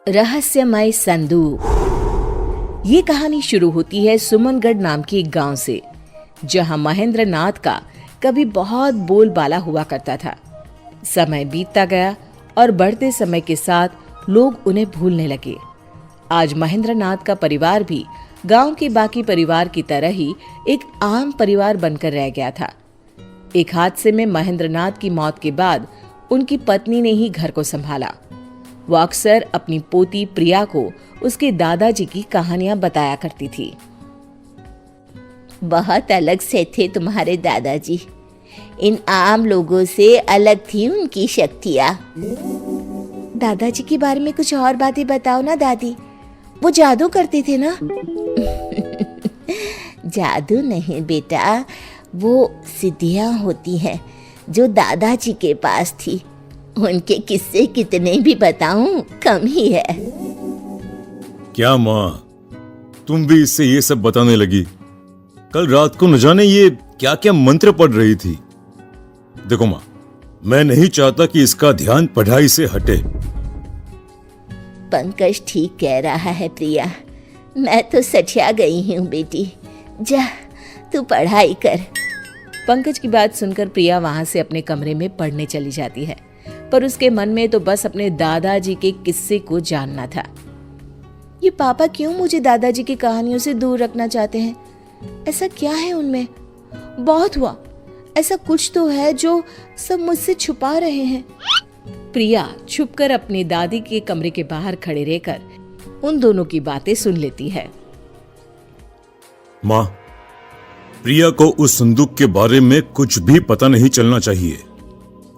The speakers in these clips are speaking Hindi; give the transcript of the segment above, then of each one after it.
रहस्यमय संदूक। ये कहानी शुरू होती है सुमनगढ़ नाम के एक गांव से, जहां महेंद्र नाथ का कभी बहुत बोलबाला हुआ करता था। समय बीतता गया और बढ़ते समय के साथ लोग उन्हें भूलने लगे। आज महेंद्र नाथ का परिवार भी गांव के बाकी परिवार की तरह ही एक आम परिवार बनकर रह गया था। एक हादसे में महेंद्र नाथ की मौत के बाद उनकी पत्नी ने ही घर को संभाला। वो अक्सर अपनी पोती प्रिया को उसके दादाजी की कहानियां बताया करती थी। बहुत अलग से थे तुम्हारे दादाजी। इन आम लोगों से अलग थी उनकी शक्तियाँ। दादाजी के बारे में कुछ और बातें बताओ ना दादी, वो जादू करते थे ना? जादू नहीं बेटा, वो सिद्धियाँ होती हैं जो दादाजी के पास थी। उनके किस्से कितने भी बताऊं कम ही है। क्या माँ, तुम भी इससे ये सब बताने लगी? कल रात को न जाने ये क्या क्या मंत्र पढ़ रही थी। देखो माँ, मैं नहीं चाहता कि इसका ध्यान पढ़ाई से हटे। पंकज ठीक कह रहा है प्रिया, मैं तो सठिया गई हूँ बेटी। जा तू पढ़ाई कर। पंकज की बात सुनकर प्रिया वहां से अपने कमरे में पढ़ने चली जाती है, पर उसके मन में तो बस अपने दादाजी के किस्से को जानना था। ये पापा क्यों मुझे दादाजी की कहानियों से दूर रखना चाहते हैं? ऐसा क्या है उनमें? बहुत हुआ, ऐसा कुछ तो है जो सब मुझसे छुपा रहे हैं। प्रिया छुपकर अपनी दादी के कमरे के बाहर खड़े रहकर उन दोनों की बातें सुन लेती है। माँ, प्रिया को उस संदूक के बारे में कुछ भी पता नहीं चलना चाहिए।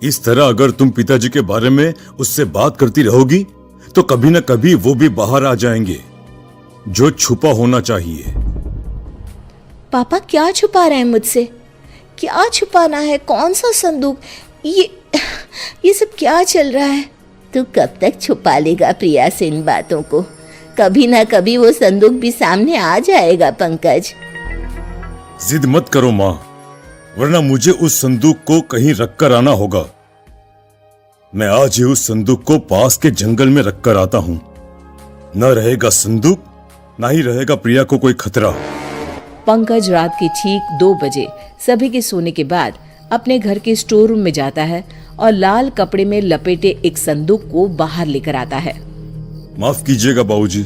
इस तरह अगर तुम पिताजी के बारे में उससे बात करती रहोगी तो कभी न कभी वो भी बाहर आ जाएंगे। जो छुपा होना चाहिए। पापा क्या छुपा रहे हैं मुझसे? क्या छुपाना है? कौन सा संदूक? ये सब क्या चल रहा है? तू कब तक छुपा लेगा प्रिया से इन बातों को? कभी ना कभी वो संदूक भी सामने आ जाएगा पंकज। जिद मत करो माँ, वरना मुझे उस संदूक को कहीं रखकर आना होगा। मैं आज ही उस संदूक को पास के जंगल में रखकर आता हूँ। न रहेगा संदूक, ना ही रहेगा प्रिया को कोई खतरा। पंकज रात के ठीक 2 बजे सभी के सोने के बाद अपने घर के स्टोर रूम में जाता है और लाल कपड़े में लपेटे एक संदूक को बाहर लेकर आता है। माफ कीजिएगा बाबूजी,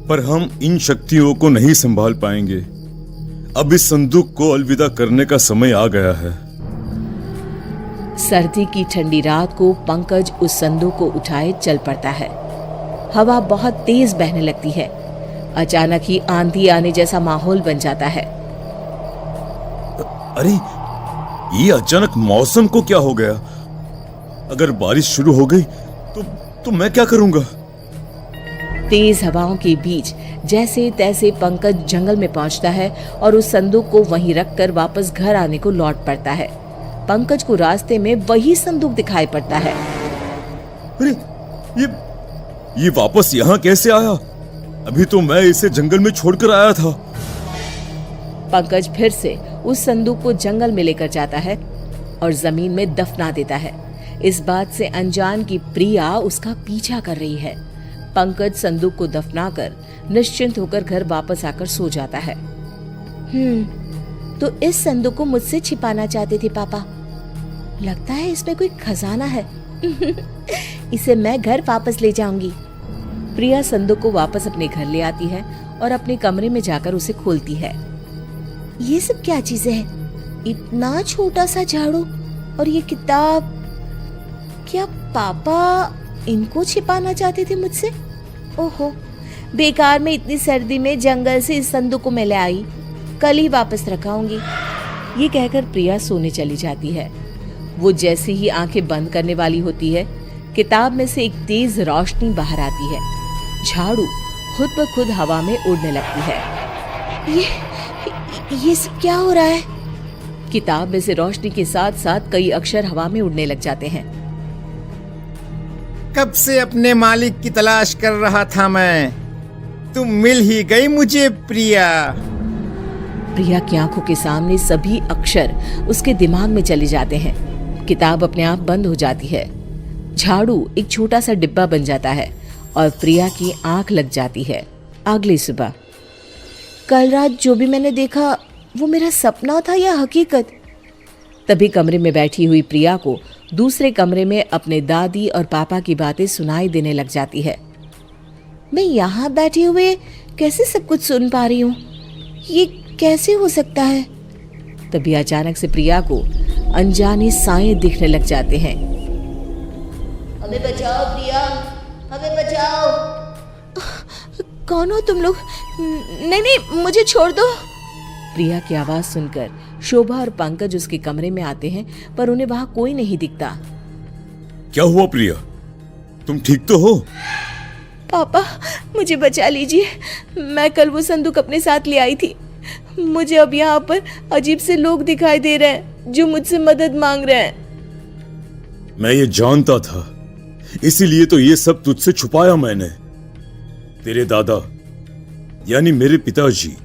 पर हम इन शक्तियों को नहीं संभाल पाएंगे। अब इस संदूक को अलविदा करने का समय आ गया है। सर्दी की ठंडी रात को पंकज उस संदूक को उठाए चल पड़ता है। हवा बहुत तेज बहने लगती है। अचानक ही आंधी आने जैसा माहौल बन जाता है। अरे, ये अचानक मौसम को क्या हो गया? अगर बारिश शुरू हो गई तो मैं क्या करूंगा? तेज हवाओं के बीच जैसे तैसे पंकज जंगल में पहुंचता है और उस संदूक को वहीं रखकर वापस घर आने को लौट पड़ता है। पंकज को रास्ते में वही संदूक दिखाई पड़ता है। अरे, ये वापस यहाँ कैसे आया? अभी तो मैं इसे जंगल में छोड़कर आया था। पंकज फिर से उस संदूक को जंगल में लेकर जाता है और जमीन में दफना देता है। इस बात से अनजान की प्रिया उसका पीछा कर रही है। पंकज संदूक को दफनाकर निश्चिंत होकर घर वापस आकर सो जाता है। तो इस संदूक को मुझसे छिपाना चाहते थे पापा। लगता है इसमें कोई खजाना है। इसे मैं घर वापस ले जाऊंगी। प्रिया संदूक को वापस अपने घर ले आती है और अपने कमरे में जाकर उसे खोलती है। ये सब क्या चीजें हैं? इतना छोटा सा झाड़ू और ये किताब। क्या पापा इनको छिपाना चाहते थे मुझसे? ओहो, बेकार में इतनी सर्दी में जंगल से इस संदूक को मैं ले आई। कल ही वापस रखाऊंगी। ये कहकर प्रिया सोने चली जाती है। वो जैसे ही आंखें बंद करने वाली होती है, किताब में से एक तेज रोशनी बाहर आती है। झाड़ू खुद ब खुद हवा में उड़ने लगती है। ये सब क्या हो रहा है? किताब में से रोशनी के साथ साथ कई अक्षर हवा में उड़ने लग जाते हैं। कब से अपने मालिक की तलाश कर रहा था मैं। तुम मिल ही गई मुझे प्रिया। प्रिया की आंखों के सामने सभी अक्षर उसके दिमाग में चले जाते हैं। किताब अपने आप बंद हो जाती है। झाड़ू एक छोटा सा डिब्बा बन जाता है और प्रिया की आंख लग जाती है। अगली सुबह। कल रात जो भी मैंने देखा वो मेरा सपना था या हकीकत? तभी कमरे में बैठी हुई प्रिया को दूसरे कमरे में अपने दादी और पापा की बातें सुनाई देने लग जाती है। मैं यहाँ बैठे हुए कैसे सब कुछ सुन पा रही हूँ? ये कैसे हो सकता है? तभी अचानक से प्रिया को अनजाने साए दिखने लग जाते हैं। हमें बचाओ प्रिया, हमें बचाओ। कौन हो तुम लोग? नहीं नहीं, मुझे छोड़ दो। प्रिया की आवाज सुनकर शोभा और पंकज उसके कमरे में आते हैं, पर उन्हें वहां कोई नहीं दिखता। क्या हुआ प्रिया, तुम ठीक तो हो? पापा, मुझे बचा लीजिए। मैं कल वो संदूक अपने साथ ले आई थी। मुझे अब यहाँ पर अजीब से लोग दिखाई दे रहे हैं जो मुझसे मदद मांग रहे हैं। मैं ये जानता था, इसीलिए तो ये सब तुझसे छुपाया मैंने। तेरे दादा यानी मेरे पिताजी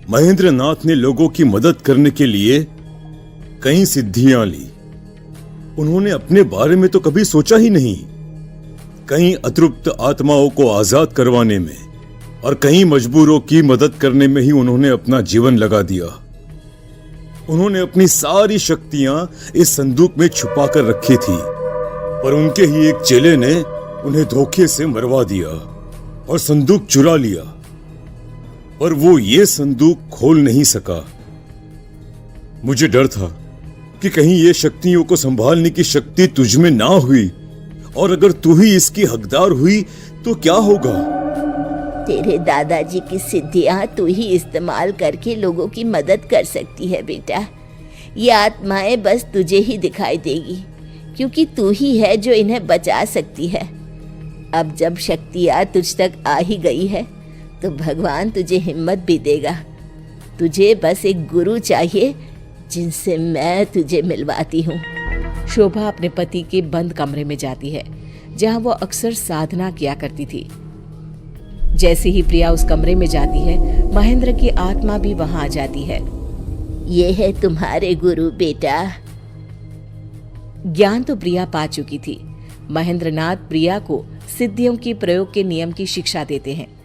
महेंद्र नाथ ने लोगों की मदद करने के लिए कई सिद्धियां ली। उन्होंने अपने बारे में तो कभी सोचा ही नहीं। कई अतृप्त आत्माओं को आजाद करवाने में और कई मजबूरों की मदद करने में ही उन्होंने अपना जीवन लगा दिया। उन्होंने अपनी सारी शक्तियां इस संदूक में छुपा कर रखी थी, पर उनके ही एक चेले ने उन्हें धोखे से मरवा दिया और संदूक चुरा लिया। पर वो ये संदूक खोल नहीं सका। मुझे डर था कि कहीं ये शक्तियों को संभालने की शक्ति तुझ में ना हुई, और अगर तू ही इसकी हकदार हुई तो क्या होगा? तेरे दादाजी की सिद्धियां तू ही इस्तेमाल करके लोगों की मदद कर सकती है बेटा। ये आत्माएं बस तुझे ही दिखाई देगी, क्योंकि तू ही है जो इन्हें बचा सकती है। अब जब शक्तियां तुझ तक आ ही गई है तो भगवान तुझे हिम्मत भी देगा। तुझे बस एक गुरु चाहिए जिनसे मैं तुझे मिलवाती हूँ। शोभा अपने पति के बंद कमरे में जाती है, जहां वो अक्सर साधना किया करती थी। जैसे ही प्रिया उस कमरे में जाती है, महेंद्र की आत्मा भी वहां आ जाती है। ये है तुम्हारे गुरु बेटा। ज्ञान तो प्रिया पा चुकी थी। महेंद्र नाथ प्रिया को सिद्धियों के प्रयोग के नियम की शिक्षा देते हैं।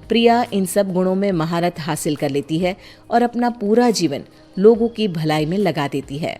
प्रिया इन सब गुणों में महारत हासिल कर लेती है और अपना पूरा जीवन लोगों की भलाई में लगा देती है।